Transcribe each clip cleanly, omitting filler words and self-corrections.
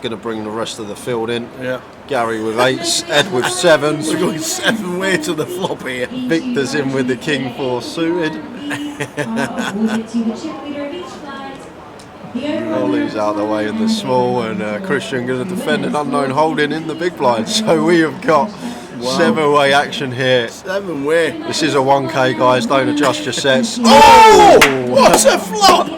Going to bring the rest of the field in. Yeah. Gary with 8s, Ed with 7s. We're going 7 way to the flop here. Victor's in with the King 4 suited. Ollie's out the way in the small, and Christian going to defend an unknown holding in the big blind. So we have got 7-way action here. 7-way. This is a 1K, guys. Don't adjust your sets. Oh! What a flop!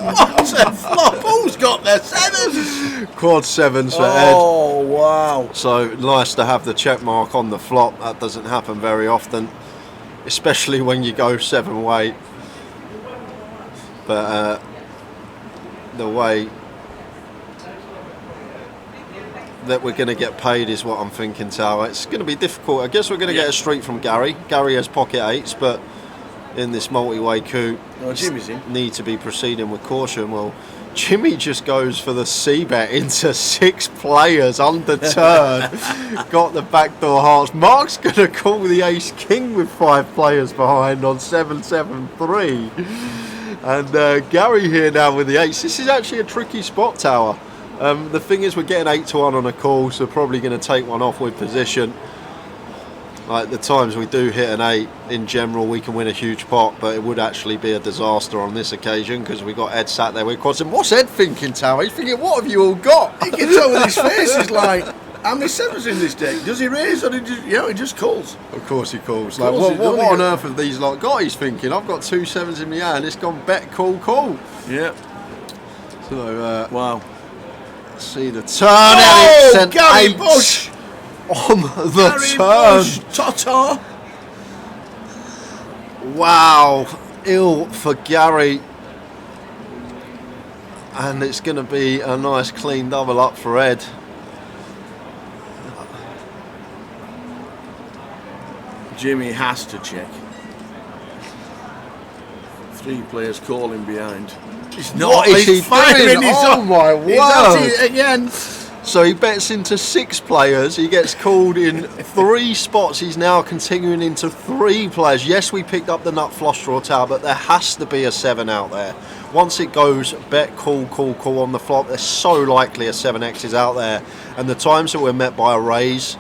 What a flop! Who's got their 7s? Quad 7s for Ed. Oh, wow. So nice to have the check mark on the flop. That doesn't happen very often, especially when you go 7-way. But the way that we're going to get paid is what I'm thinking, Tower. It's going to be difficult. I guess we're going to get a street from Gary. Gary has pocket 8s, but in this multi-way coup, Jimmy's in. Need to be proceeding with caution. Well, Jimmy just goes for the C-bet into 6 players under turn. Got the backdoor hearts. Mark's going to call the ace-king with 5 players behind on 7-7-3. And Gary here now with the 8s. This is actually a tricky spot, Tower. The thing is, we're getting 8-1 on a call, so probably going to take one off with position. Like the times we do hit an 8, in general, we can win a huge pot, but it would actually be a disaster on this occasion because we got Ed sat there with quads. And what's Ed thinking, Tower? He's thinking, what have you all got? He can tell with his face, he's like, how many 7s in this deck? Does he raise or he just calls? Of course he calls. Like, what on earth have these lot got? He's thinking, I've got 2 7s in my hand. It's gone bet, call. Yeah. So, wow. See the turn. Oh, and Gary Bush on the Gary turn. Bush, Tata. Wow, ill for Gary. And it's going to be a nice clean double up for Ed. Jimmy has to check. 3 players calling behind. He's not. What is he doing? Oh my word! He's at it again. So he bets into 6 players. He gets called in 3 spots. He's now continuing into 3 players. Yes, we picked up the nut flush draw, Tower, but there has to be a 7 out there. Once it goes bet, call on the flop, there's so likely a 7x is out there. And the times that we're met by a raise,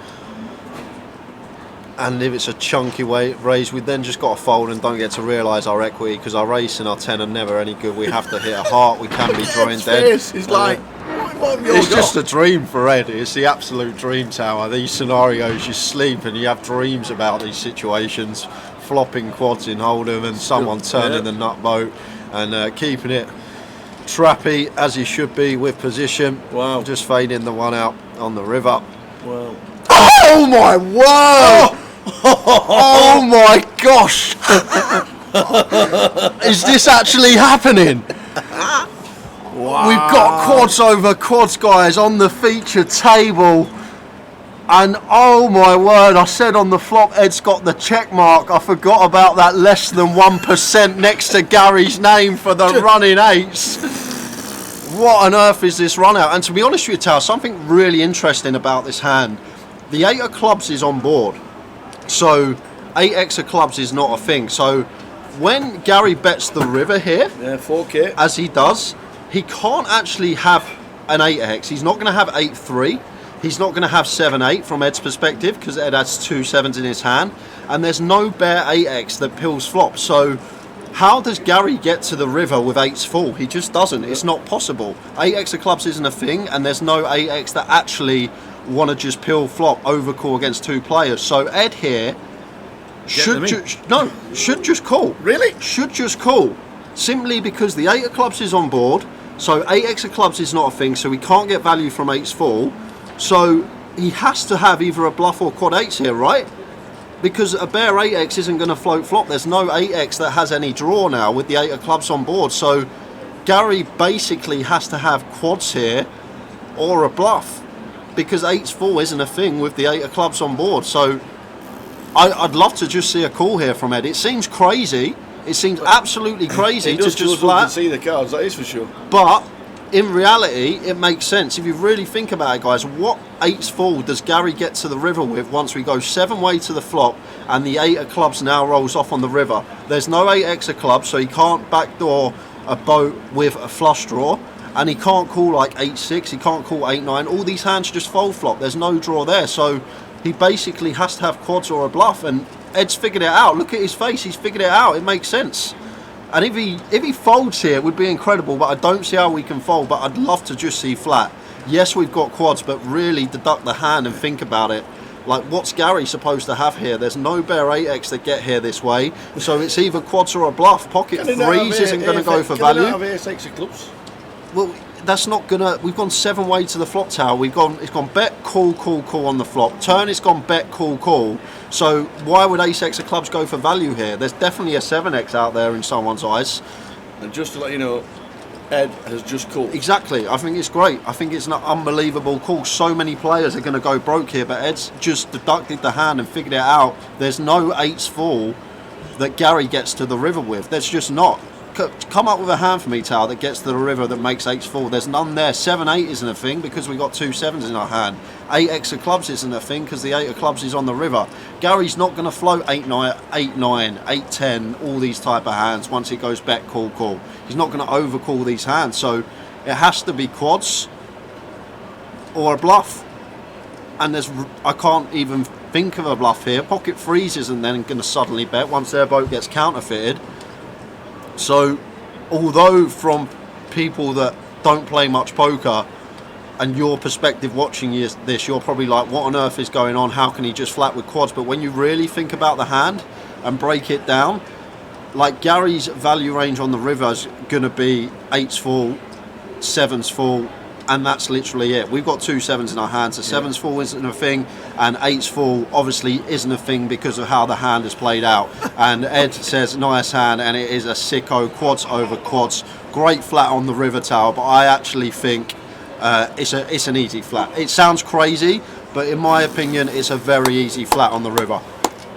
and if it's a chunky raise, we then just got to fold and don't get to realise our equity, because our ace and our 10 are never any good. We have to hit a heart. We can be drawing dead. It's like, what have you it's got? just a dream for Ed. It's the absolute dream, Tower. These scenarios, you sleep and you have dreams about these situations. Flopping quads in Hold'em and someone turning the nut boat and keeping it trappy as he should be with position. Wow. Just fading the one out on the river. Wow. Oh my word! Oh my gosh! Is this actually happening? Wow. We've got quads over quads, guys, on the feature table. And oh my word, I said on the flop, Ed's got the check mark. I forgot about that less than 1% next to Gary's name for the running 8s. What on earth is this run out? And to be honest with you, Tal, something really interesting about this hand. The 8 of clubs is on board. So 8x of clubs is not a thing. So when Gary bets the river here, 4K, as he does, he can't actually have an 8x. He's not going to have 8-3. He's not going to have 7-8 from Ed's perspective, because Ed has 2 7s in his hand. And there's no bare 8x that pills flop. So how does Gary get to the river with 8s full? He just doesn't. It's not possible. 8x of clubs isn't a thing, and there's no 8x that actually want to just pill flop overcall against 2 players. So Ed here should just call. Really? Should just call. Simply because the 8 of clubs is on board. So 8x of clubs is not a thing, so he can't get value from 8s full. So he has to have either a bluff or quad 8s here, right? Because a bare 8x isn't going to float flop. There's no 8x that has any draw now with the 8 of clubs on board. So Gary basically has to have quads here or a bluff, because 8s full isn't a thing with the 8 of clubs on board. So I'd love to just see a call here from Ed. It seems crazy. It seems absolutely crazy to just flat. To see the cards, that is for sure. But in reality, it makes sense. If you really think about it, guys, what 8s full does Gary get to the river with once we go 7-way to the flop and the 8 of clubs now rolls off on the river? There's no 8x of clubs, so he can't backdoor a boat with a flush draw. and he can't call like 8-6, he can't call 8-9. All these hands just fold flop. There's no draw there, so he basically has to have quads or a bluff, and Ed's figured it out. Look at his face, he's figured it out. It makes sense. And if he folds here, it would be incredible, but I don't see how we can fold. But I'd love to just see flat. Yes, we've got quads, but really deduct the hand and think about it. Like, what's Gary supposed to have here? There's no bare 8x that get here this way, so it's either quads or a bluff. Pocket threes isn't going to go for value. Can have ace-x of clubs? Well, that's not gonna. We've gone 7-way to the flop tower. It's gone bet, call, call, call on the flop. Turn, it's gone bet, call, call. So why would ace-x of clubs go for value here? There's definitely a 7x out there in someone's eyes. And just to let you know, Ed has just called. Exactly. I think it's great. I think it's an unbelievable call. So many players are going to go broke here, but Ed's just deducted the hand and figured it out. There's no 8s fall that Gary gets to the river with. There's just not. Come up with a hand for me, Tao, that gets to the river that makes 8s fall. There's none there. 7-8 isn't a thing because we got 2 7s in our hand. 8x of clubs isn't a thing because the 8 of clubs is on the river. Gary's not going to float 8-9, 8-9, 8-10, all these type of hands once he goes bet, call, call. He's not going to overcall these hands, so it has to be quads or a bluff. And I can't even think of a bluff here. Pocket freezes and then going to suddenly bet once their boat gets counterfeited. So, although from people that don't play much poker and your perspective watching this, you're probably like, what on earth is going on? How can he just flat with quads? But when you really think about the hand and break it down, like Gary's value range on the river is going to be 8s full, 7s full, and that's literally it. We've got 2 7s in our hands. The 7s full isn't a thing, and 8s full obviously isn't a thing because of how the hand is played out. And Ed says, nice hand, and it is a sicko, quads over quads. Great flat on the river tower, but I actually think it's an easy flat. It sounds crazy, but in my opinion, it's a very easy flat on the river.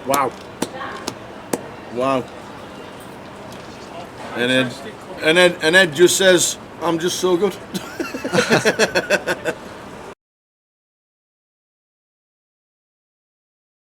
Wow. Wow. And Ed just says, I'm just so good.